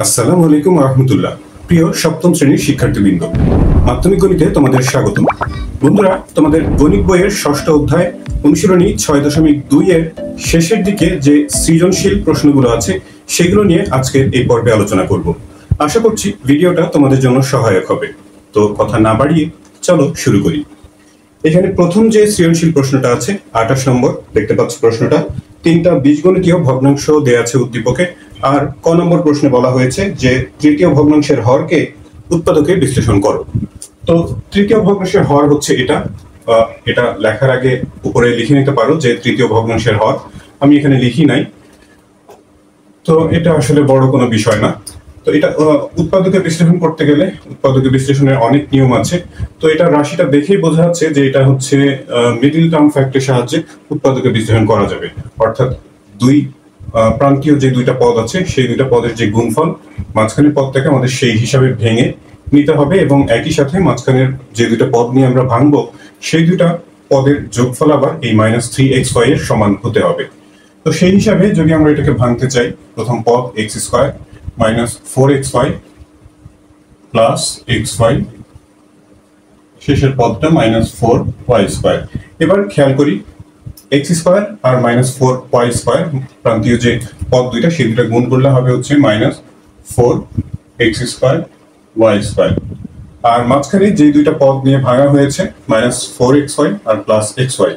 আসসালামু আলাইকুম রহমতুল্লাহ। প্রিয় সপ্তম শ্রেণীর শিক্ষার্থীবৃন্দ, মাধ্যমিক গণিতে তোমাদের স্বাগতম। বন্ধুরা, তোমাদের গণিত বইয়ের ষষ্ঠ অধ্যায় অনুশীলনী 6.2 এর শেষের দিকে যে সৃজনশীল প্রশ্নগুলো আছে সেগুলো নিয়ে আজকের এই পর্বে আলোচনা করব। আশা করছি ভিডিওটা তোমাদের জন্য সহায়ক হবে। তো কথা না বাড়িয়ে চলো শুরু করি। এখানে প্রথম যে সৃজনশীল প্রশ্নটা আছে 28 নম্বর, দেখতে পাচ্ছ প্রশ্নটা তিনটা বীজগণিতীয় ভগ্নাংশ দেয়া আছে উদ্দীপকে। আর ক নম্বর প্রশ্নে বলা হয়েছে যে তৃতীয় ভগ্নাংশের হরকে উৎপাদকে বিশ্লেষণ করো। তো তৃতীয় ভগ্নাংশের হর হচ্ছে এটা লেখার আগে উপরে লিখে নিতে পারো যে তৃতীয় ভগ্নাংশের হর। আমি এখানে লিখি নাই, তো এটা আসলে বড় কোনো বিষয় না। তো এটা উৎপাদকে বিশ্লেষণ করতে গেলে উৎপাদকে বিশ্লেষণের অনেক নিয়ম আছে। তো এটা রাশিটা দেখেই বোঝা যাচ্ছে যে এটা হচ্ছে মিডল টার্ম ফ্যাক্টরের সাহায্যে উৎপাদকে বিশ্লেষণ করা যাবে। অর্থাৎ দুই প্রান্তীয় যে দুইটা পদ আছে সেই দুইটা পদের যে গুণফল মাঝখানের পদটাকে আমাদের সেই হিসাবে ভেঙে নিতে হবে, এবং একই সাথে মাঝখানের যে দুইটা পদ নিয়ে আমরা ভাঙবো সেই দুইটা পদের যোগফল আবার এই -3xy এর সমান হতে হবে। তো সেই হিসাবে যদি আমরা এটাকে ভাঙতে চাই, প্রথম পদ x² -4xy প্লাস xy, শেষের পদটা -4y²। এবার খেয়াল করি x² আর -4y² প্রান্তীয় যে পদ দুইটা সেই দুইটা গুণ করলে হবে হচ্ছে -4x²y²। আর মাঝখানে যে দুইটা পদ নিয়ে ভাঙা হয়েছে -4xy আর +xy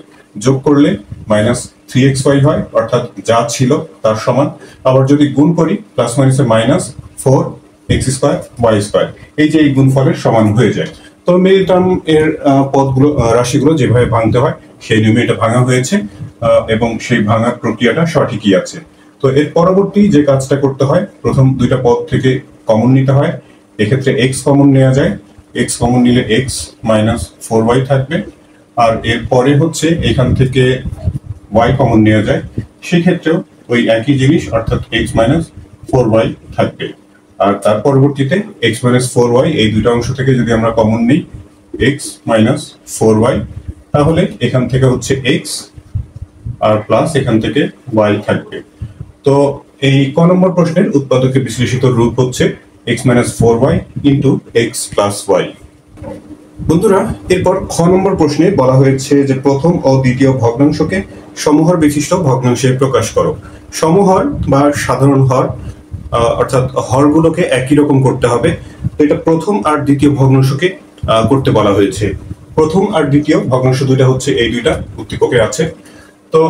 যোগ করলে -3xy হয়, অর্থাৎ যা ছিল তার সমান। আবার যদি গুণ করি প্লাস মাইনাসে -4x²y², এই যে এই গুণফলের সমান হয়ে যায়। তো মিডল টার্ম এর পদগুলো রাশিগুলো যেভাবে ভাঙতে হয় সেই নিয়মে এটা ভাঙা হয়েছে, এবং সেই ভাঙার প্রক্রিয়াটা সঠিকই আছে। তো এর পরবর্তী যে কাজটা করতে হয়, প্রথম দুইটা পদ থেকে কমন নিতে হয়। এক্ষেত্রে x কমন নেওয়া যায়, x কমন নিলে x -4y থাকবে। আর এর পরে হচ্ছে এখান থেকে y কমন নেওয়া যায়, সেক্ষেত্রেও ওই একই জিনিস, অর্থাৎ x -4y থাকবে। আর তার পরবর্তীতে x -4y এই দুইটা অংশ থেকে যদি আমরা কমন নিই x -4y, তাহলে এখান থেকে হচ্ছে x আর প্লাস এখান থেকে y থাকবে। তো এই ক নম্বর প্রশ্নের উৎপাদকে বিশ্লেষিত রূপ হচ্ছে x -4y into x plus y। বন্ধুরা, এরপর খ নম্বর প্রশ্নে বলা হয়েছে যে প্রথম ও দ্বিতীয় ভগ্নাংশকে সমহর বিশিষ্ট ভগ্নাংশে প্রকাশ করো। সমহর বা সাধারণ হর, অর্থাৎ হরগুলোকে একই রকম করতে হবে। তো এটা প্রথম আর দ্বিতীয় ভগ্নাংশকে করতে বলা হয়েছে। প্রথম আর দ্বিতীয় ভগ্নাংশ দুইটা হচ্ছে এই দুইটা উদ্দীপকে আছে। তো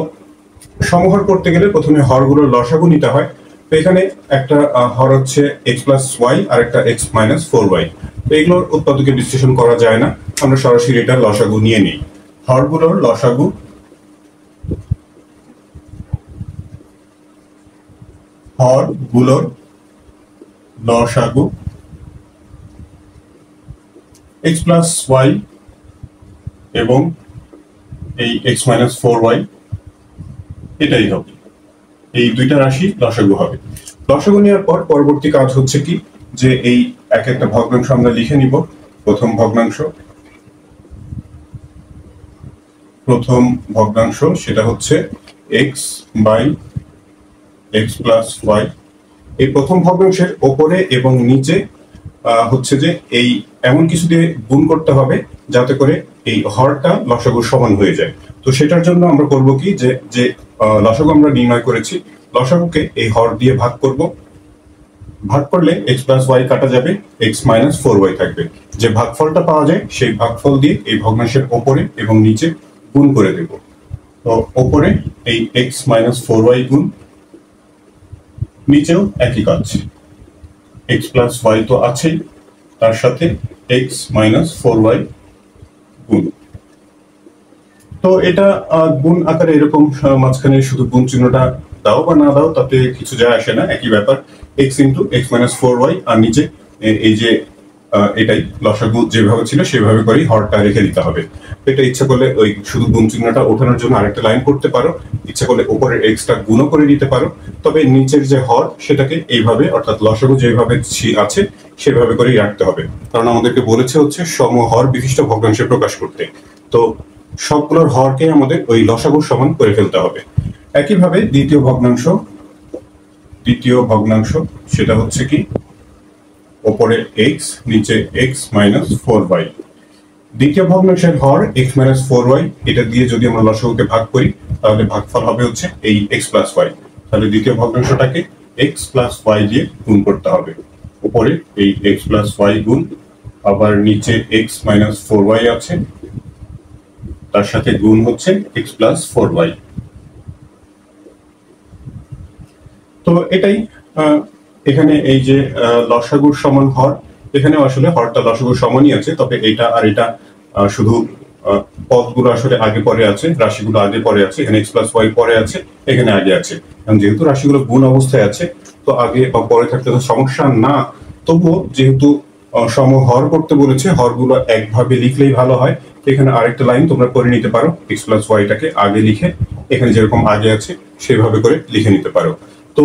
সমহর করতে গেলে প্রথমে হরগুলোর লসাগু নিতে হয়। তো এখানে একটা হর হচ্ছে x প্লাস ওয়াই আর একটা x -4y। তো এগুলোর উৎপাদকে বিশ্লেষণ করা যায় না, আমরা সরাসরি এটা লসাগু নিয়ে নিই। হরগুলোর লসাগু x প্লাস ওয়াই এবং এই x -4y এটাই হবে। এই দুইটা রাশি লসাগু হবে। লসাগু নেওয়ার পর পরবর্তী কাজ হচ্ছে কি, যে এই এক একটা ভগ্নাংশ আমরা লিখে নিব। প্রথম ভগ্নাংশ সেটা হচ্ছে x/x প্লাস ওয়াই। এই প্রথম ভগ্নাংশের ওপরে এবং নিচে হচ্ছে যে এই এমন কিছু দিয়ে গুণ করতে হবে যাতে করে এই হরটা লসাগুর সমান হয়ে যায়। তো সেটার জন্য আমরা করব কি, যে লসাগু আমরা নির্ণয় করেছি, লসাগুকে এই হর দিয়ে ভাগ করব। ভাগ করলে x প্লাস ওয়াই কাটা যাবে, x -4y থাকবে। যে ভাগফলটা পাওয়া যায় সেই ভাগফল দিয়ে এই ভগ্নাংশের ওপরে এবং নিচে গুণ করে দেব। তো ওপরে এই x -4y গুণ, নিচেও একই কাজ, x প্লাস ওয়াই তো আছেই, তার সাথে x -4y গুণ। তো এটা গুণ আকারে এরকম মাঝখানে শুধু গুণ চিহ্নটা দাও বা না দাও তাতে কিছু যায় আসে না, একই ব্যাপার। x ইন্টু x -4y, আর নিচে এই যে এটাই লসাগু যেভাবে ছিল সেভাবে করেই হরটা রেখে দিতে হবে। এটা ইচ্ছা করলে ওই শুধু গুণ চিহ্নটা ওঠানোর জন্য আরেকটা লাইন করতে পারো, ইচ্ছা করলে উপরের এক্সটা গুণও করে দিতে পারো। তবে নিচের যে হর সেটাকে এইভাবে, অর্থাৎ লসাগু যেভাবে আছে সেভাবে করেই রাখতে হবে, কারণ আমাদেরকে বলেছে হচ্ছে সমহর বিশিষ্ট ভগ্নাংশে প্রকাশ করতে। তো সবগুলোর হরকে আমাদের ওই লসাগুর সমান করে ফেলতে হবে। একইভাবে দ্বিতীয় ভগ্নাংশ সেটা হচ্ছে কি ওপরে এক্স, নিচে এক্স মাইনাস 4y। দ্বিতীয় ভগ্নাংশের হর x মাইনাস 4y, এটা দিয়ে যদি আমরা লসাগুকে ভাগ করি তাহলে ভাগফল হবে হচ্ছে এই x প্লাস y। তাহলে দ্বিতীয় ভগ্নাংশটাকে x প্লাস y দিয়ে গুণ করতে হবে। উপরে এই x প্লাস y গুণ, আবার নিচে x মাইনাস 4y আছে, তার সাথে গুণ হচ্ছে x প্লাস 4y। তো এটাই এখানে এই যে লসাগুর সমান হর, এখানে আসলে হরটা লসাগুর সমানই আছে, তবে এটা আর এটা শুধু পদগুলো আসলে আগে পরে আছে, রাশিগুলো আগে পরে আছে। এখানে x প্লাস y পরে আছে, এখানে আগে আছে। কারণ যেহেতু রাশিগুলো গুণ অবস্থায় আছে, তো আগে বা পরে থাকলে তো সমস্যা না। তবুও যেহেতু সমহর করতে বলেছে, হরগুলো একভাবে লিখলেই ভালো হয়। এখানে আরেকটা লাইন তোমরা করে নিতে পারো, x প্লাস ওয়াইটাকে আগে লিখে এখানে যেরকম আগে আছে সেভাবে করে লিখে নিতে পারো। তো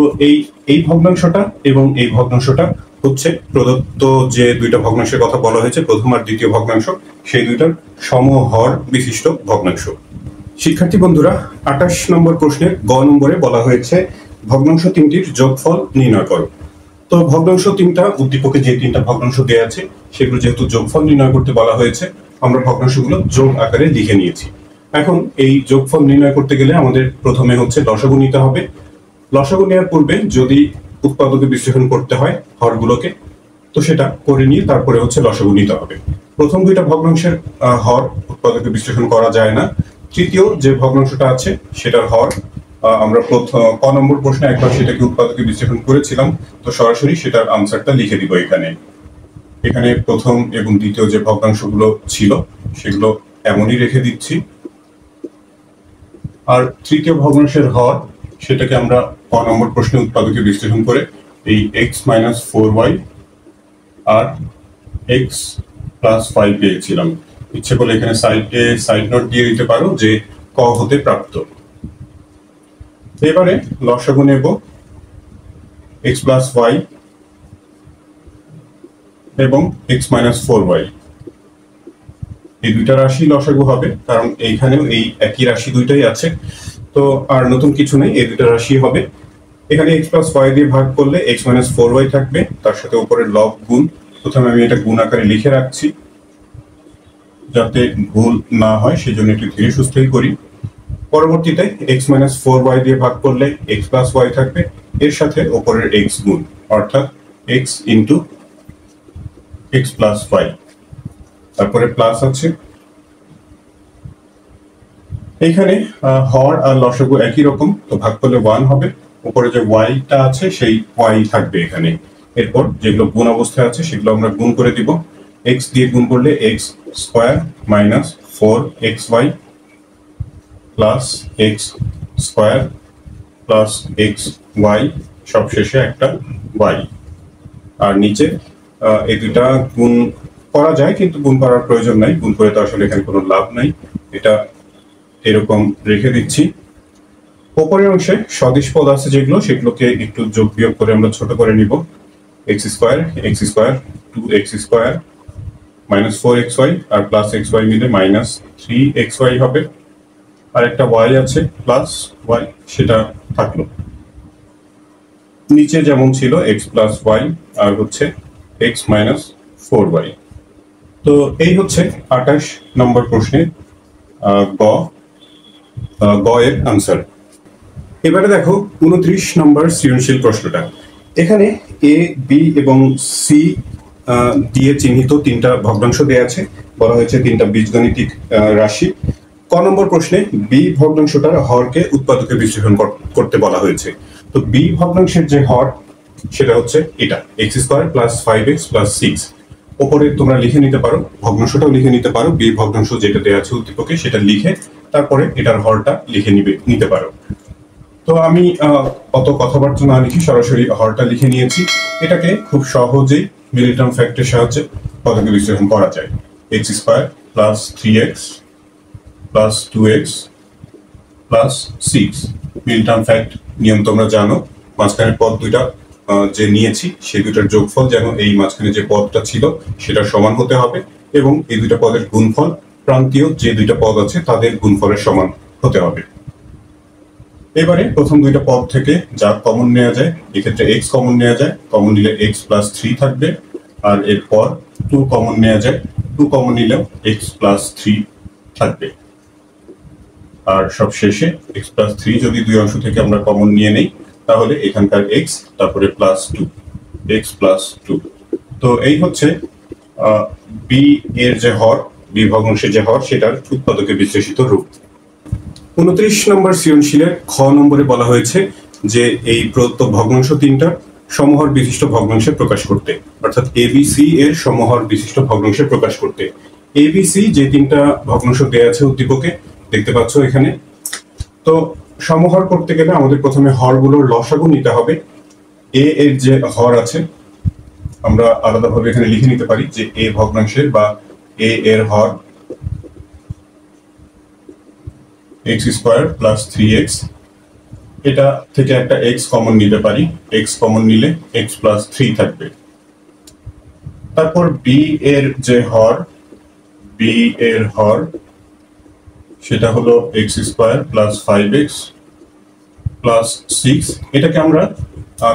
এই ভগ্নাংশটা এবং এই ভগ্নাংশটা হচ্ছে প্রদত্ত যে দুইটা ভগ্নাংশের কথা বলা হয়েছে, প্রথম আর দ্বিতীয় ভগ্নাংশ, সেই দুইটার সমহর বিশিষ্ট ভগ্নাংশ। শিক্ষার্থী বন্ধুরা, 28 নম্বর প্রশ্নের গ নম্বরে বলা হয়েছে ভগ্নাংশ তিনটির যোগফল নির্ণয় করো। তো ভগ্নাংশ তিনটা, উদ্দীপকে যে তিনটা ভগ্নাংশ দেওয়া আছে সেগুলো যেহেতু যোগফল নির্ণয় করতে বলা হয়েছে, আমরা ভগ্নাংশগুলো যোগ আকারে লিখে নিয়েছি। এখন এই যোগফল নির্ণয় করতে গেলে আমাদের প্রথমে হচ্ছে লসাগু নিতে হবে। লসাগু নেওয়ার পূর্বে যদি উৎপাদকে বিশ্লেষণ করতে হয় হরগুলোকে, তো সেটা করে নিয়ে তারপরে হচ্ছে লসাগু নিতে হবে। প্রথম দুইটা ভগ্নাংশের হর উৎপাদকে বিশ্লেষণ করা যায় না। তৃতীয় যে ভগ্নাংশটা আছে সেটার হর আমরা প্রথম ক নম্বর প্রশ্নে একবার সেটাকে উৎপাদকে বিশ্লেষণ করেছিলাম, তো সরাসরি সেটার আনসারটা লিখে দিব এখানে। এখানে প্রথম এবং দ্বিতীয় যে ভগ্নাংশগুলো ছিল সেগুলো এমনই রেখে দিচ্ছি। আর তৃতীয় ভগ্নাংশের হর সেটাকে আমরা ক নম্বর প্রশ্নে উৎপাদকে বিশ্লেষণ করে এই x মাইনাস 4y আর x প্লাস 5 পেয়েছিলাম। ইচ্ছে করলে এখানে সাইড নোট দিয়ে দিতে পারো যে ক হতে প্রাপ্ত। এবারে লসাগু নেব x প্লাস y এবং x মাইনাস 4y। এই দুইটা রাশি লসাগু হবে, কারণ এইখানেও এই একই রাশি দুইটাই আছে, তো আর নতুন কিছু নেই, এই দুইটা রাশি হবে। এখানে x প্লাস y দিয়ে ভাগ করলে x মাইনাস 4y থাকবে, তার সাথে উপরে লব গুণ। প্রথমে আমি এটা গুণ আকারে লিখে রাখছি যাতে ভুল না হয়, সেই জন্য একটু ধীরে সুস্থই করি। পরবর্তীতে x মাইনাস 4y দিয়ে ভাগ করলে x প্লাস y থাকবে, এর সাথে উপরের x গুণ, অর্থাৎ x into x plus y, তারপরে প্লাস আছে। এইখানে হর আর লসাগু একই রকম, তো ভাগ করলে 1 হবে। উপরে যে y-টা আছে সেই y থাকবে এখানে। এরপর যেগুলো গুণ অবস্থায় আছে সেগুলো আমরা গুণ করে দিব। x দিয়ে গুণ করলে x square minus 4xy plus x square plus xy, সবশেষে একটা y। আর নিচে এই দুইটা গুণ করা যায়, কিন্তু গুণ করার প্রয়োজন নাই, গুণ করে তো আসলে এখানে কোনো লাভ নাই, এটা এরকম রেখে দিচ্ছি। উপরের অংশে সদিশ পদ আছে যেগুলো, সেগুলোকে একটু যোগ বিয়োগ করে আমরা ছোট করে নিব। x square 2x square minus 4xy আর প্লাস xy মিলে মাইনাস 3xy হবে। আর একটা y আছে প্লাস y, সেটা থাকলো। নিচে যেমন ছিল x প্লাস y আর হচ্ছে x মাইনাস 4y। তো এই হচ্ছে 28 নম্বর প্রশ্নের গ এর আনসার। এবারে দেখো 29 নম্বর সৃজনশীল প্রশ্নটা। এখানে এ, বি এবং সি দিয়ে চিহ্নিত তিনটা ভগ্নাংশ দেওয়া আছে, বলা হয়েছে তিনটা বীজগণিতিক রাশি। ক নম্বর প্রশ্নে বি ভগ্নাংশটার হরকে উৎপাদকে বিশ্লেষণ করতে বলা হয়েছে। তো বি ভগ্নাংশের যে হর সেটা হচ্ছে এটা x square plus 5x plus 6। ওপরে তোমরা লিখে নিতে পারো, ভগ্নাংশটাও লিখে নিতে পারো, বি ভগ্নাংশ যেটা দেওয়া আছে উদ্দীপকে সেটা লিখে তারপরে এটার হরটা লিখে নিতে পারো। তো আমি অত কথাবার্তা না লিখে সরাসরি হরটা লিখে নিয়েছি। এটাকে খুব সহজেই মিডল টার্ম ফ্যাক্টের সাহায্যে পদকে বিশ্লেষণ করা যায়। x square plus 3x plus 2x plus 6। Middle term fact নিয়ম তোমরা জানো, মাঝখানের পদ দুইটা যে নিয়েছি সেই দুইটার যোগফল যেন এই মাঝখানে যে পদটা ছিল সেটা সমান হতে হবে, এবং এই দুইটা পদের গুণফল প্রান্তীয় যে দুইটা পদ আছে তাদের গুণফলের সমান হতে হবে। এবারে প্রথম দুইটা পদ থেকে যা কমন নেওয়া যায়, এক্ষেত্রে x কমন নেওয়া যায়, কমন নিলে x প্লাস 3 থাকবে। আর এরপর 2 কমন নেওয়া যায়, 2 কমন নিলেও x প্লাস 3 থাকবে। আর সব শেষে x প্লাস 3 যদি দুই অংশ থেকে আমরা কমন নিয়ে নেই তাহলে এখানকার x তারপরে প্লাস 2, x প্লাস 2। তো এই হচ্ছে b এর যে হর, b ভগ্নাংশের যে হর সেটার উৎপাদকে বিশ্লেষিত রূপ। 29 নম্বর সৃজনশীলের খ নম্বরে বলা হয়েছে যে এই প্রদত্ত ভগ্নাংশ তিনটা সমহর বিশিষ্ট ভগ্নাংশে প্রকাশ করতে, অর্থাৎ এবিসি এর সমহর বিশিষ্ট ভগ্নাংশে প্রকাশ করতে। এবিসি যে তিনটা ভগ্নাংশ দেওয়া আছে উদ্দীপকে দেখতে পাচ্ছ এখানে। তো সমহর করতে গেলে আমাদের প্রথমে হরগুলোর লসাগু নিতে হবে। এ এর যে হর আছে আমরা আলাদাভাবে এখানে লিখে নিতে পারি যে এ ভগ্নাংশের বা এ এর হর x স্কয়ার প্লাস 3x, এটা থেকে একটা x কমন নিতে পারি, x কমন নিলে x প্লাস 3 থাকবে। তারপর b এর যে হর, b এর হর সেটা হলো x square plus 5x plus 6। এটাকে আমরা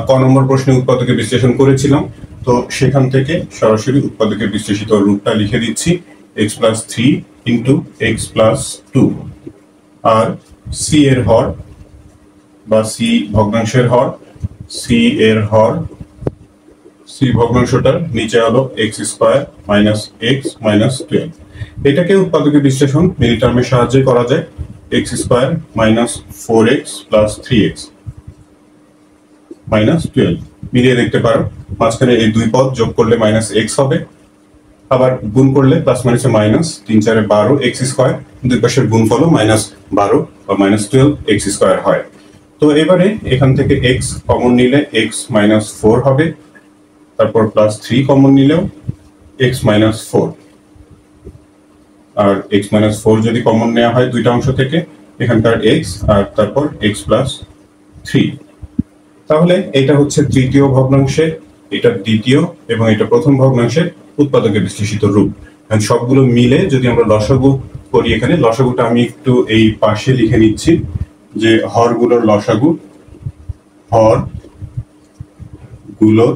ক নম্বর প্রশ্নে উৎপাদকে বিশ্লেষণ করেছিলাম, তো সেখান থেকে সরাসরি উৎপাদকের বিশ্লেষিত রূপটা লিখে দিচ্ছি x plus 3 into x plus 2। আর c এর হর বা c ভগ্নাংশের হর, c এর হর, c ভগ্নাংশটার নিচে হলো x square minus x minus 12। এটাকে উৎপাদকের বিশ্লেষণ মিনি টার্মের সাহায্যে করা যায়, x square minus 4x plus 3x minus 12। মিলিয়ে দেখতে পারো মাঝখানে এই দুই পদ যোগ করলে মাইনাস x হবে, আবার গুণ করলে প্লাস মাইনাসে মাইনাস, 3 4 12 x স্কয়ার, দুই পাশের গুণফলও মাইনাস 12 বা মাইনাস 12 x স্কয়ার হয়। তো এবারে এখান থেকে x কমন নিলে x মাইনাস 4 হবে, তারপর প্লাস 3 কমন নিলেও x মাইনাস 4। আর x মাইনাস 4 যদি কমন নেওয়া হয় দুইটা অংশ থেকে, এখানকার x আর তারপর x প্লাস 3। তাহলে এটা হচ্ছে তৃতীয় ভগ্নাংশের, এটা দ্বিতীয় এবং এটা প্রথম ভগ্নাংশের উৎপাদকে বিশ্লেষিত রূপ। সবগুলো মিলে যদি আমরা লসাগু করি, এখানে লসাগুটা আমি একটু এই পাশে লিখে নিচ্ছি যে হরগুলোর লসাগু, হর গুলোর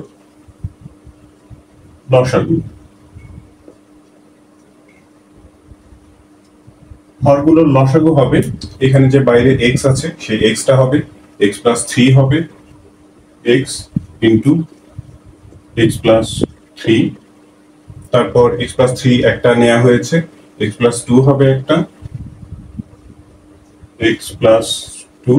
লসাগু, হরগুলোর লসাগু হবে এখানে যে বাইরে x আছে সেই xটা হবে x প্লাস 3 হবে, x ইন্টু x প্লাস 3, তারপর x প্লাস 3 একটা নেওয়া হয়েছে, x প্লাস 2 হবে একটা, x প্লাস 2।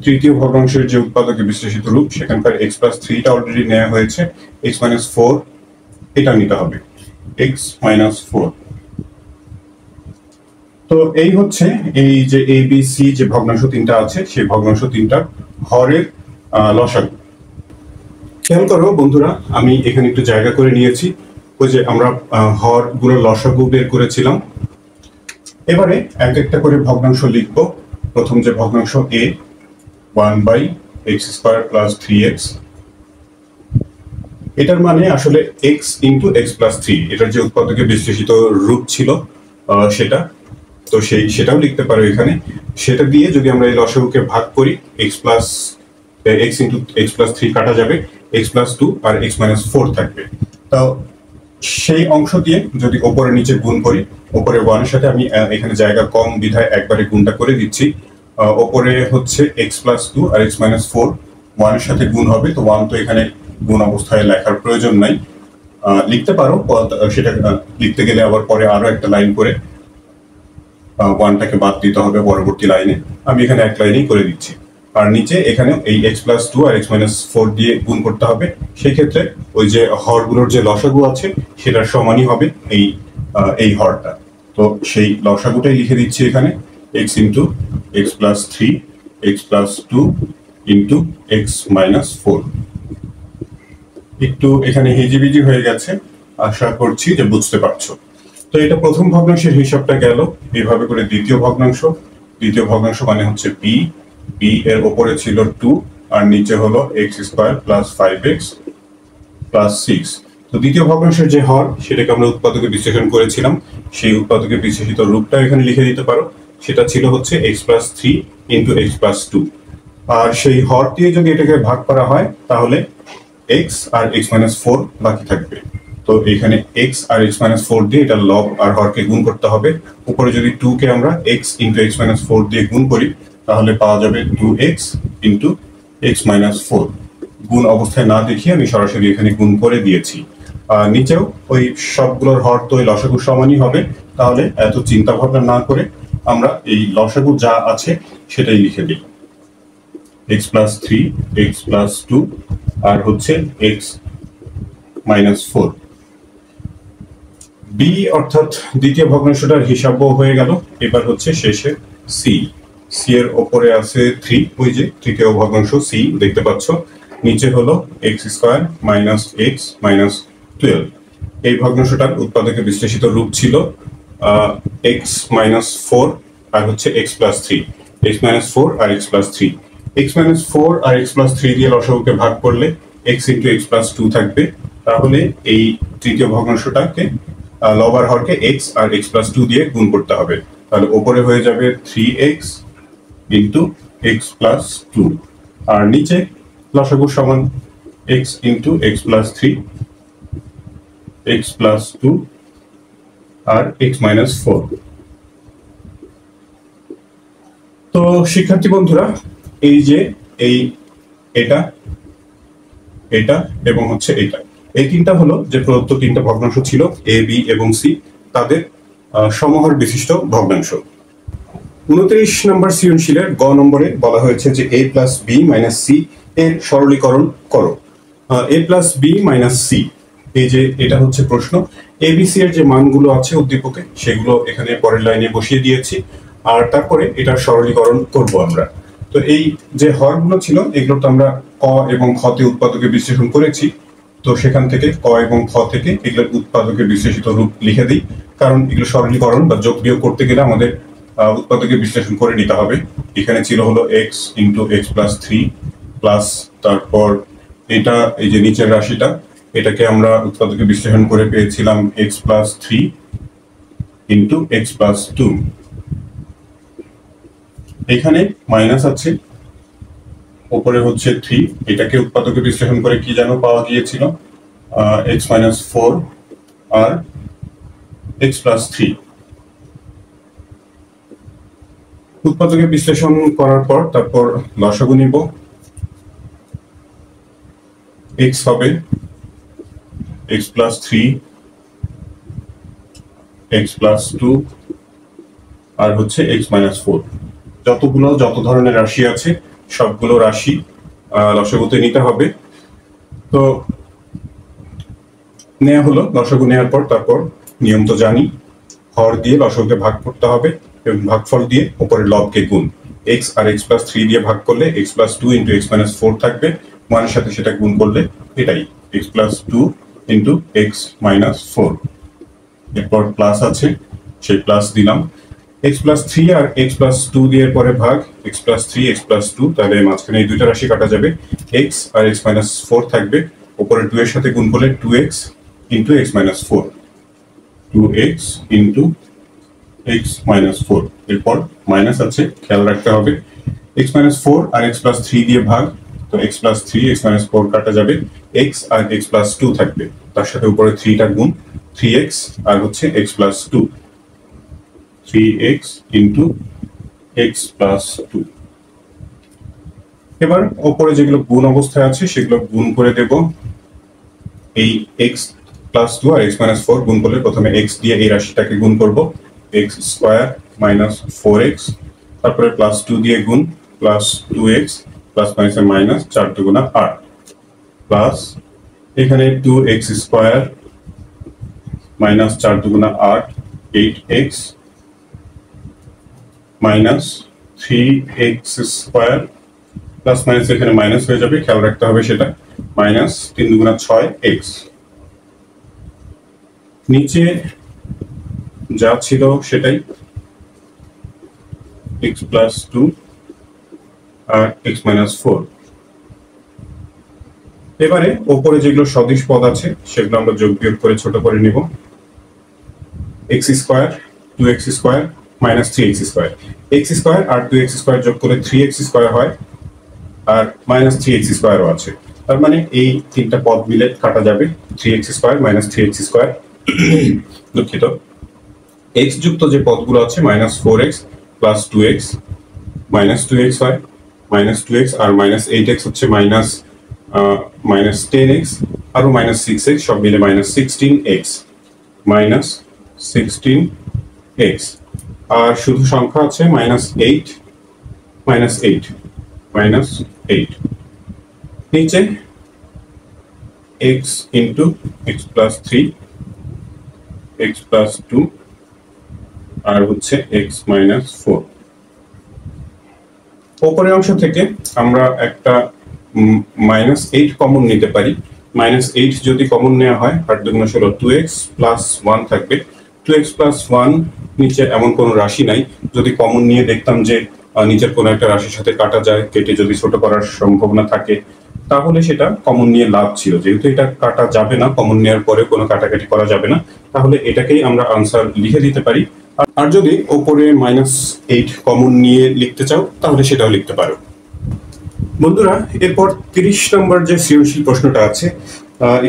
তৃতীয় ভগ্নাংশের যে উৎপাদকে বিশ্লেষিত রূপ সেখানকার x প্লাস 3টা অলরেডি নেওয়া হয়েছে, x মাইনাস 4 এটা নিতে হবে, x মাইনাস 4। তো এই হচ্ছে এই যে এ বি সি যে ভগ্নাংশ তিনটা আছে সেই ভগ্নাংশ তিনটা হরের লসাগু। খেয়াল করো বন্ধুরা, আমি এখানে একটু জায়গা করে নিয়েছি, ওই যে আমরা হর গুলোর লসাগু বের করেছিলাম। এবারে এক একটা করে ভগ্নাংশ লিখব। প্রথম যে ভগ্নাংশ a 1/x square plus 3x, এটার মানে আসলে x ইন্টু x প্লাস 3, এটার যে উৎপাদকে বিশ্লেষিত রূপ ছিল সেটা, তো সেটাও লিখতে পারো এখানে। সেটা দিয়ে যদি আমরা এই লসাগুকে ভাগ করি, x ইন্টু x প্লাস 3 কাটা যাবে, x প্লাস 2 আর x মাইনাস 4 থাকবে। তো সেই অংশ দিয়ে যদি ওপরে নিচে গুণ করি, ওপরে 1 এর সাথে আমি এখানে জায়গা কম বিধায় একবারে গুণটা করে দিচ্ছি। ওপরে হচ্ছে x প্লাস 2 আর x মাইনাস 4 1 এর সাথে গুণ হবে, তো 1 তো এখানে গুণ অবস্থায় লেখার প্রয়োজন নাই, লিখতে পারো। সেটা লিখতে গেলে আবার পরে আরো একটা লাইন করে 1টাকে বাদ দিতে হবে পরবর্তী লাইনে, আমি এখানে এক লাইনেই করে দিচ্ছি। আর নিচে এখানে এই x প্লাস 2 আর x মাইনাস 4 দিয়ে গুণ করতে হবে, সেই ক্ষেত্রে ওই যে হরগুলোর যে লসাগু আছে সেটার সমানই হবে এই হরটা। তো সেই লসাগুটাই লিখে দিচ্ছি এখানে, x into x plus 3, x plus 2 into x minus 4। একটু এখানে হিজিবিজি হয়ে গেছে, আশা করছি যে বুঝতে পারছো। তো এটা প্রথম ভগ্নাংশের হিসাবটা গেল। এইভাবে করে দ্বিতীয় ভগ্নাংশ মানে হচ্ছে b এর উপরে ছিল 2 আর নিচে হলো x square plus 5x plus 6। তো দ্বিতীয় ভগ্নাংশের যে হর সেটাকে আমরা উৎপাদকে বিশ্লেষণ করেছিলাম, সেই উৎপাদকে বিশ্লেষিত রূপটা এখানে লিখে দিতে পারো। সেটা ছিল হচ্ছে x plus 3 into x plus 2। আর সেই হর দিয়ে যদি এটাকে ভাগ করা হয় তাহলে x আর x মাইনাস 4 বাকি থাকবে। তো এখানে x আর x-4 দিয়ে এটা লব আর হরকে গুণ করতে হবে। উপরে যদি 2 কে আমরা x × x-4 দিয়ে গুণ করি তাহলে পাওয়া যাবে 2x × x-4। গুণ অবস্থায় না দেখিয়ে আমি সরাসরি এখানে গুণ করে দিয়েছি। নিচেও ওই সবগুলোর হর তো ওই লসাগু সমানই হবে, তাহলে এত চিন্তা ভাবনা না করে আমরা এই লসাগু যা আছে সেটাই লিখে দিই। x+3 x+2 আর হচ্ছে x-4। b অর্থাৎ দ্বিতীয় ভগ্নাংশটার হিসাবও হয়ে গেল। এবার হচ্ছে শেষে c এর উপরে আছে 3, ওই যে তৃতীয় ভগ্নাংশ c দেখতে পাচ্ছ। নিচে হলো x² - x - 12। এই ভগ্নাংশটার উৎপাদকের বিশ্লেষিত রূপ ছিল x-4 আর হচ্ছে x+3, x-4 আর x+3। x-4 আর x+3 দিয়ে লসাগুকে ভাগ করলে x × x+2 থাকবে। তাহলে এই তৃতীয় ভগ্নাংশটাকে লব আর হরকে x আর x+2 দিয়ে গুণ করতে হবে। তাহলে উপরে হয়ে যাবে 3x × x+2 আর নিচে লসাগু সমান x × x+3 x+2 আর x-4। তো শিক্ষার্থী বন্ধুরা, এই যে এটা এবং হচ্ছে এটা, এই তিনটা হলো যে প্রদত্ত তিনটা ভগ্নাংশ ছিল a, b এবং c, তাদের সমহর বিশিষ্ট ভগ্নাংশ। 29 নম্বর সৃজনশীলের গ নম্বরে বলা হয়েছে যে a + b - c এর সরলীকরণ করো। a + b - c, এই যে এটা হচ্ছে প্রশ্ন। a b c এর যে মানগুলো আছে উদ্দীপকে সেগুলো এখানে পরের লাইনে বসিয়ে দিয়েছি, আর তারপরে এটার সরলীকরণ করব আমরা। তো এই যে হরগুলো ছিল এগুলো তো আমরা ক এবং খ তে উৎপাদকে বিশ্লেষণ করেছি। তো সেখান থেকে ক এবং খ থেকে এগুলোর উৎপাদকের বিশ্লেষিত রূপ লিখে দিই, কারণ এগুলো সরলীকরণ বা যোগ বিয়োগ করতে গেলে আমাদের উৎপাদকে বিশ্লেষণ করে নিতে হবে। এখানে ছিল হলো x × x+3 প্লাস, তারপর এটা এই যে নিচের রাশিটা, এটাকে আমরা উৎপাদকে বিশ্লেষণ করে পেয়েছিলাম x+3 × x+2। এখানে মাইনাস আছে, উপরে হচ্ছে 3, এটাকে উৎপাদকে বিশ্লেষণ করে কি যেন পাওয়া গিয়েছিল x-4 আর x+3। উৎপাদকে বিশ্লেষণ করার পর তারপর লসাগু নিব। x হবে x+3 x+2 আর হচ্ছে x-4। যত ধরনের রাশি আছে সবগুলো রাশি লসাগুতে নিতে হবে। তো নেওয়া হলো, লসাগু নেওয়ার পর তারপর নিয়ম তো জানি, হর দিয়ে লসাগুকে ভাগ করতে হবে এবং ভাগফল দিয়ে উপরে লবকে গুণ। x আর x+3 দিয়ে ভাগ করলে x+2 × x-4 থাকবে, মানের সাথে সেটা গুণ করলে এটাই x+2 × x-4। এরপর প্লাস আছে, সেই প্লাস দিলাম। x+3 আর x+2 দিয়ে পরে ভাগ, x+3 x+2, তাহলে মাঝখানে এই দুইটা রাশি কাটা যাবে, x আর x-4 থাকবে। উপরে 2 এর সাথে গুণ করলে 2x × x-4, 2x × x-4। এরপর মাইনাস আছে, খেয়াল রাখতে হবে। x-4 আর x+3 দিয়ে ভাগ, তো x+3 x-4 কাটা যাবে, x আর x+2 থাকবে, তার সাথে উপরে 3টা গুণ, 3x আর হচ্ছে x+2, 3x × x+2। এবার উপরে যেগুলো গুণ অবস্থায় আছে সেগুলো গুণ করে দেব। এই x+2 আর x-4 গুণ করলে প্রথমে x দিয়ে এই রাশিটাকে গুণ করব, x² - 4x, তারপরে +2 দিয়ে গুণ, +2x, প্লাস মাইনাসে মাইনাস, 4 × 8, প্লাস এখানে 2x² - 4 × 8 8x, minus 3x² plus minus এখানে মাইনাস হয়ে যাবে, খেয়াল রাখতে হবে সেটা, মাইনাস 3 × 6x। নিচে যা ছিল সেটাই, x+2 আর x-4। এবারে উপরে যেগুলো সদিশ পদ আছে সেগুলো আমরা যোগ বিয়োগ করে ছোট করে নিব। x² 2x² - 3x², x² আর 2x² যোগ করে 3x² হয়, আর -3x² আছে। তার মানে এই তিনটা পদ মিলে কাটা যাবে 3x² - 3x², দুঃখিত, x যুক্ত যে পদগুলো আছে -4x + 2x -2x হয় -2x, আর -8x হচ্ছে -10x, আরো -6x, সব মিলে -16x -16x, আর শুধু সংখ্যা আছে -8 নিচে x × x + 3 x + 2 আর হচ্ছে x - 4। উপরের অংশ থেকে আমরা একটা -8 কমন নিতে পারি। -8 যদি কমন নেওয়া হয়, 8 × 2 = 2x + 1 থাকবে। 2x + 1 নিচে এমন কোনো রাশি নাই, যদি কমন নিয়ে দেখতাম যে নিচের কোনো একটা রাশির সাথে কাটা যায়, কেটে যদি ছোট করার সম্ভাবনা থাকে, তাহলে সেটা কমন নিয়ে লাভ ছিল। যেহেতু এটা কাটা যাবে না, কমন নেওয়ার পরে কোনো কাটাকাটি করা যাবে না, তাহলে এটাকেই আমরা আনসার লিখে দিতে পারি। আর যদি ওপরে -8 কমন নিয়ে লিখতে চাও, তাহলে সেটাও লিখতে পারো। বন্ধুরা, এরপর 30 নম্বর যে সৃজনশীল প্রশ্নটা আছে,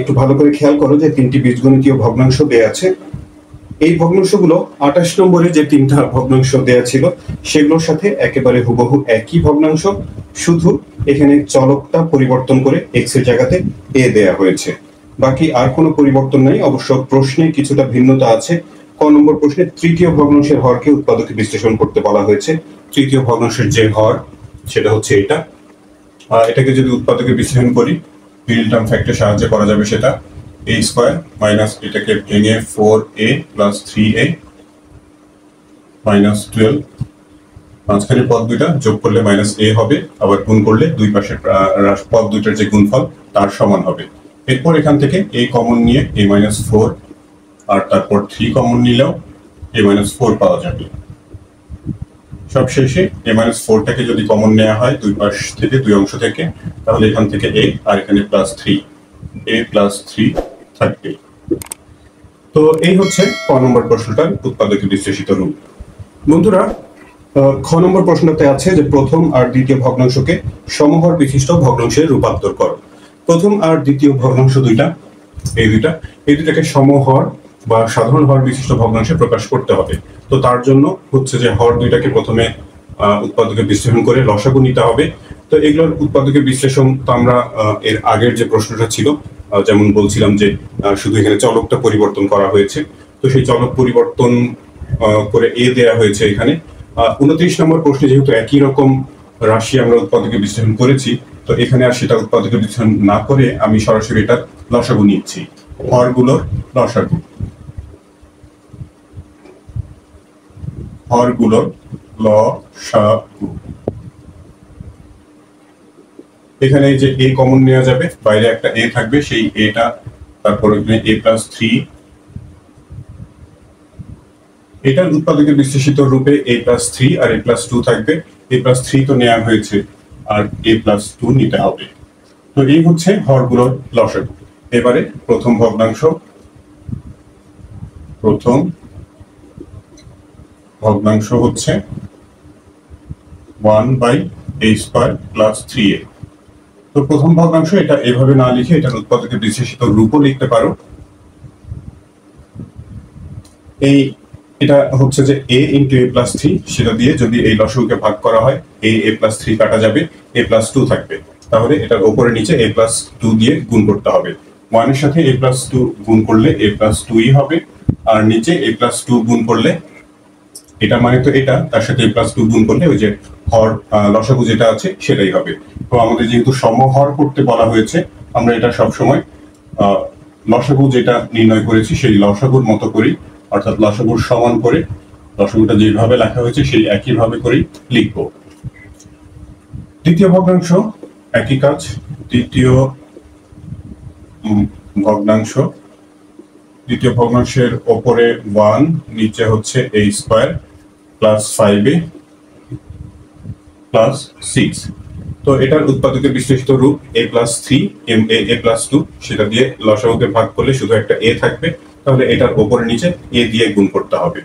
একটু ভালো করে খেয়াল করো যে 3টি বীজগণিতীয় ভগ্নাংশ দেয়া আছে। এই ভগ্নাংশগুলো 28 নম্বরে যে 3টা ভগ্নাংশ দেয়া ছিল সেগুলোর সাথে একেবারে হুবহু একই ভগ্নাংশ, শুধু এখানে চলকটা পরিবর্তন করে x এর জায়গাতে a দেয়া হয়েছে। বাকি আর কোনো পরিবর্তন নাই। অবশ্য প্রশ্নে কিছুটা ভিন্নতা আছে। ক নম্বর প্রশ্নে তৃতীয় ভগ্নাংশের হরকে উৎপাদকে বিশ্লেষণ করতে বলা হয়েছে। তৃতীয় ভগ্নাংশের যে হর সেটা হচ্ছে এটা। এটাকে যদি উৎপাদকে বিশ্লেষণ করি, মিডল টার্ম ফ্যাক্টরের সাহায্যে করা যাবে সেটা a² মাইনাস এটাকে ভেঙে 4a + 3a -12, মাঝখানে পদ দুইটা যোগ করলে -a হবে, আবার গুণ করলে দুই পাশের পদ দুইটার যে গুণফল তার সমান হবে। এরপর এখান থেকে a কমন নিয়ে a - 4, আর তারপর 3 কমন নিলেও a - 4 পাওয়া যাবে। সবশেষে a - 4টাকে যদি কমন নেওয়া হয় দুই পাশ থেকে, দুই অংশ থেকে, তাহলে এখান থেকে a আর এখানে +3, a + 3 থাকবে। তো এই হচ্ছে ক নম্বর প্রশ্নটার উৎপাদকে বিশ্লেষিত রূপ। বন্ধুরা, খ নম্বর প্রশ্নতে আছে যে প্রথম আর দ্বিতীয় ভগ্নাংশকে সমহর বিশিষ্ট ভগ্নাংশে রূপান্তর করো। প্রথম আর দ্বিতীয় ভগ্নাংশ এই দুইটাকে সমহর বা সাধারণ হর বিশিষ্ট ভগ্নাংশে প্রকাশ করতে হবে। তো তার জন্য হচ্ছে যে হর দুইটাকে প্রথমে উৎপাদকে বিশ্লেষণ করে লসাগু নিতে হবে। তো এগুলোর উৎপাদকে বিশ্লেষণ তো আমরা এর আগের যে প্রশ্নটা ছিল, যেমন বলছিলাম যে শুধু এখানে চলকটা পরিবর্তন করা হয়েছে। তো সেই চলক পরিবর্তন করে a দেয়া হয়েছে এখানে। 29 নম্বর প্রশ্নে যেহেতু একই রকম রাশি আমরা উৎপাদকে বিশ্লেষণ করেছি, তো এখানে আর সেটা উৎপাদকে বিশ্লেষণ না করে আমি সরাসরি এটা লসাগু নিচ্ছি। হরগুলোর লসাগু, এখানে যে a কমন নেওয়া যাবে, বাইরে একটা a থাকবে, সেই a-টা, তারপর এখানে a + 3, এটার উৎপাদকে বিশ্লেষিত রূপে a + 3 আর a + 2 থাকবে। a + 3 তো নেওয়া হয়েছে, আর a + 2 নিতে হবে। তো এই হচ্ছে হরগুলোর লসাগু। এবারে প্রথম ভগ্নাংশ হচ্ছে 1/a² + 3a। তো প্রথম ভগ্নাংশ এটা এভাবে না লিখে এটার উৎপাদকে বিশ্লেষিত রূপও লিখতে পারো। এটা হচ্ছে যে a × a + 3, সেটা দিয়ে যদি এই লসাগুকে ভাগ করা হয়, a + 3 কাটা যাবে, a + 2 থাকবে। তাহলে এটার উপরে নিচে a + 2 দিয়ে গুণ করতে হবে। 1 এর সাথে a + 2 গুণ করলে a + 2ই হবে, আর নিচে a + 2 গুণ করলে এটা মানে তো এটা, তার সাথে a + 2 গুণ করলে ওই যে হর লসাগু যেটা আছে সেটাই হবে। তো আমাদের যেহেতু সমহর করতে বলা হয়েছে, আমরা এটা সবসময় লসাগু যেটা নির্ণয় করেছি সেই লসাগুর মতো করি, অর্থাৎ লসাগুর সমান করে লসাগুটা যেভাবে লেখা হয়েছে সেই একইভাবে করেই লিখব। দ্বিতীয় ভগ্নাংশ একই কাজ। দ্বিতীয় ভগ্নাংশের ওপরে 1, নিচে হচ্ছে a² + 5a + 6। তো এটার উৎপাদকে বিশ্লেষিত রূপ a + 3 a + 2, সেটা দিয়ে লসাগুকে ভাগ করলে শুধু একটা a থাকবে। তাহলে এটার উপরে নিচে a দিয়ে গুণ করতে হবে।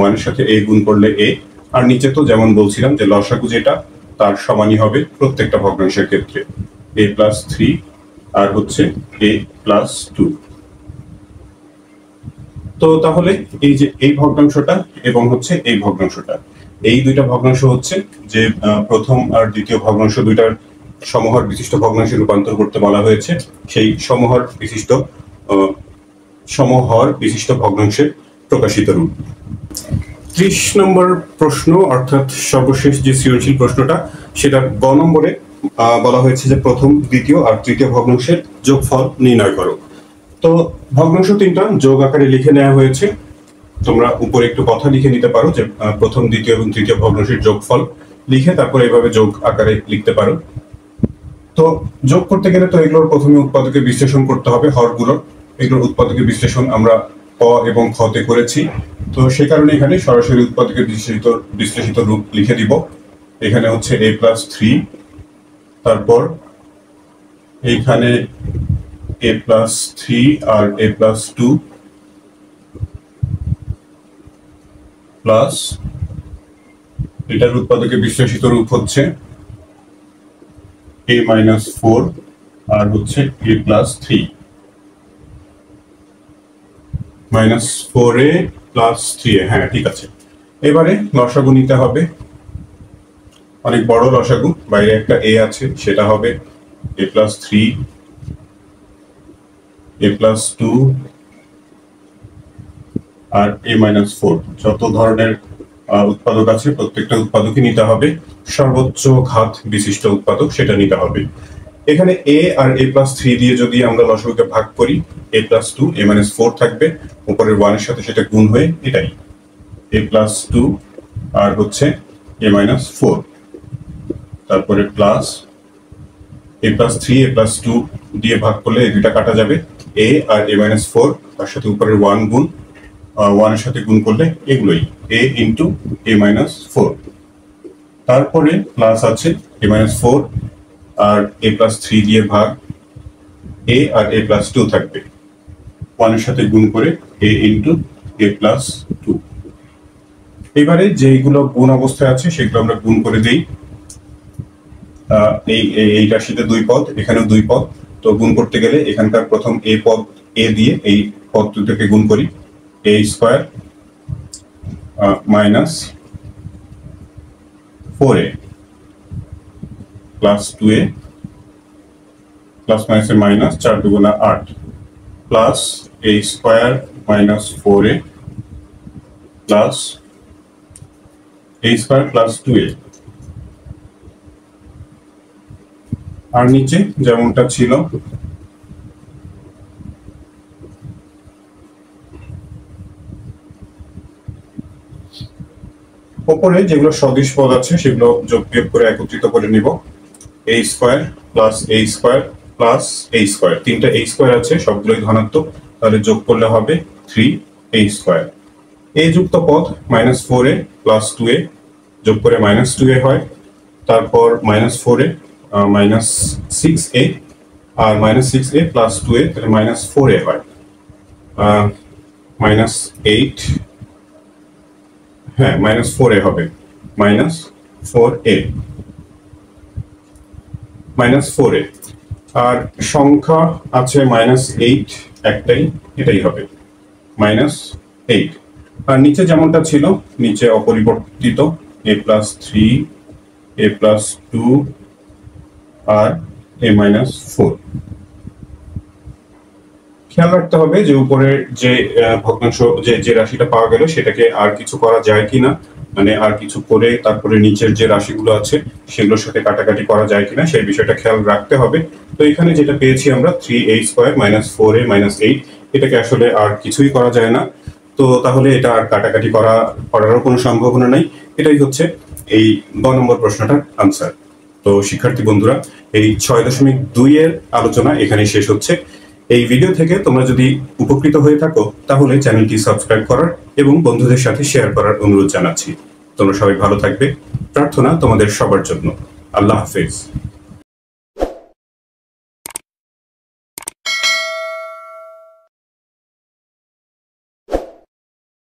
1 এর সাথে a গুণ করলে a, আর নিচে তো যেমন বলছিলাম যে লসাগু যেটা তার সমানই হবে প্রত্যেকটা ভগ্নাংশের ক্ষেত্রে। a + 3 আর হচ্ছে a প্লাস 2। তো তাহলে এই যে এই ভগ্নাংশটা এবং হচ্ছে এই ভগ্নাংশটা, এই দুইটা ভগ্নাংশ হচ্ছে যে প্রথম আর দ্বিতীয় ভগ্নাংশ দুইটার সমহর বিশিষ্ট ভগ্নাংশে রূপান্তর করতে বলা হয়েছে। সেই সমহর বিশিষ্ট ভগ্নাংশের প্রকাশিত রূপ। 30 নম্বর প্রশ্ন অর্থাৎ সর্বশেষ যে সৃজনশীল প্রশ্নটা, সেটা গ নম্বরে বলা হয়েছে যে প্রথম, দ্বিতীয় আর তৃতীয় ভগ্নাংশের যোগফল নির্ণয় করো। তো ভগ্নাংশ তিনটা যোগ আকারে লিখে নেওয়া হয়েছে। তোমরা উপরে একটু কথা লিখে নিতে পারো যে প্রথম, দ্বিতীয় এবং তৃতীয় ভগ্নাংশের যোগফল লিখে তারপর এইভাবে যোগ আকারে লিখতে পারো। তো যোগ করতে গেলে তো এগুলোর প্রথমে উৎপাদকের বিশ্লেষণ করতে হবে, হরগুলোর। এগুলোর উৎপাদকের বিশ্লেষণ আমরা ক এবং খ তে করেছি। তো সে কারণে এখানে সরাসরি উৎপাদকের বিশ্লেষিত রূপ লিখে দিব। এখানে হচ্ছে a প্লাস 3, তারপর এইখানে a প্লাস 3 আর a প্লাস 2 প্লাস এটার উৎপাদকের বিশ্লেষিত রূপ হচ্ছে a মাইনাস 4 আর হচ্ছে a plus 3, minus 4a plus 3a। হ্যাঁ, ঠিক আছে। এবারে লসাগু নিতে হবে, অনেক বড় লসাগু, বাইরে একটা a আছে, সেটা হবে a প্লাস 3, a প্লাস 2 আর a মাইনাস 4। যত ধরনের উৎপাদক আছে প্রত্যেকটা উৎপাদকই নিতে হবে, সর্বোচ্চ ঘাত বিশিষ্ট উৎপাদক সেটা নিতে হবে। এখানে a আর a প্লাস 3 দিয়ে যদি আমরা লসাগুকে ভাগ করি, a প্লাস 2 a মাইনাস 4 থাকবে, উপরের 1 এর সাথে সেটা গুণ হয়ে এটাই a প্লাস 2 আর হচ্ছে a মাইনাস 4, তারপরে plus a plus 3 a plus 2 দিয়ে ভাগ করলে এই দুইটা কাটা যাবে, a আর a মাইনাস 4 তার সাথে উপরের 1 গুণ 1 এর সাথে গুণ করলে এগুলোই a ইন্টু a মাইনাস 4। তারপরে প্লাস আছে a মাইনাস 4 আর a প্লাস 3 দিয়ে ভাগ, a আর a প্লাস 2 থাকবে, 1 এর সাথে গুণ করে a ইন্টু a প্লাস 2। এবারে যেগুলো গুণ অবস্থায় আছে সেগুলো আমরা গুণ করে দেই। এই রাশিতে 2 পদ, এখানেও 2 পদ, তো গুণ করতে গেলে এখানকার প্রথম a পদ a দিয়ে এই পদ দুটোকে গুণ করি, a square minus 4a plus 2a plus মাইনাসে মাইনাস, 4 দুগুণা 8, plus a square minus 4a plus a square plus 2a। আর নিচে যেমনটা ছিল উপরে যেগুলো সদিশ পদ আছে সেগুলো যোগ বিয়োগ করে একত্রিত করে নিব, a square plus a square plus a square, তিনটা a স্কয়ার আছে সবগুলোই ধনাত্মক, তাহলে যোগ করলে হবে 3a স্কয়ার। a যুক্ত পদ মাইনাস 4a প্লাস 2a যোগ করে মাইনাস 2a হয়, তারপর মাইনাস 4a মাইনাস 6a আর মাইনাস 6a প্লাস 2a, তাহলে মাইনাস 4a হয়, মাইনাস 8, হ্যাঁ মাইনাস 4a হবে, মাইনাস 4a মাইনাস 4a। আর সংখ্যা আছে মাইনাস 8 একটাই, এটাই হবে মাইনাস 8। আর নিচে যেমনটা ছিল নিচে অপরিবর্তিত a প্লাস 3 a প্লাস 2 আর a মাইনাস 4। খেয়াল রাখতে হবে যে উপরের যে ভগ্নাংশ যে রাশিটা পাওয়া গেল সেটাকে আর কিছু করা যায় কিনা, মানে আর কিছু করে তারপরে নিচের যে রাশিগুলো আছে সেগুলোর সাথে কাটাকাটি করা যায় কিনা সেই বিষয়টা খেয়াল রাখতে হবে। তো এখানে যেটা পেয়েছি আমরা 3a square minus 4a minus 8, এটাকে আসলে আর কিছুই করা যায় না, তো তাহলে এটা আর কাটাকাটি করারও কোনো সম্ভাবনা নাই। এটাই হচ্ছে এই গ নম্বর প্রশ্নটার আনসার। তো শিক্ষার্থী বন্ধুরা, এই 6.2 এর আলোচনা এখানে শেষ হচ্ছে। এই ভিডিও থেকে তোমরা যদি উপকৃত হয়ে থাকো তাহলে চ্যানেলটি সাবস্ক্রাইব করার এবং বন্ধুদের সাথে শেয়ার করার অনুরোধ জানাচ্ছি। তোমরা সবাই ভালো থাকবে, প্রার্থনা তোমাদের সবার জন্য। আল্লাহ হাফেজ।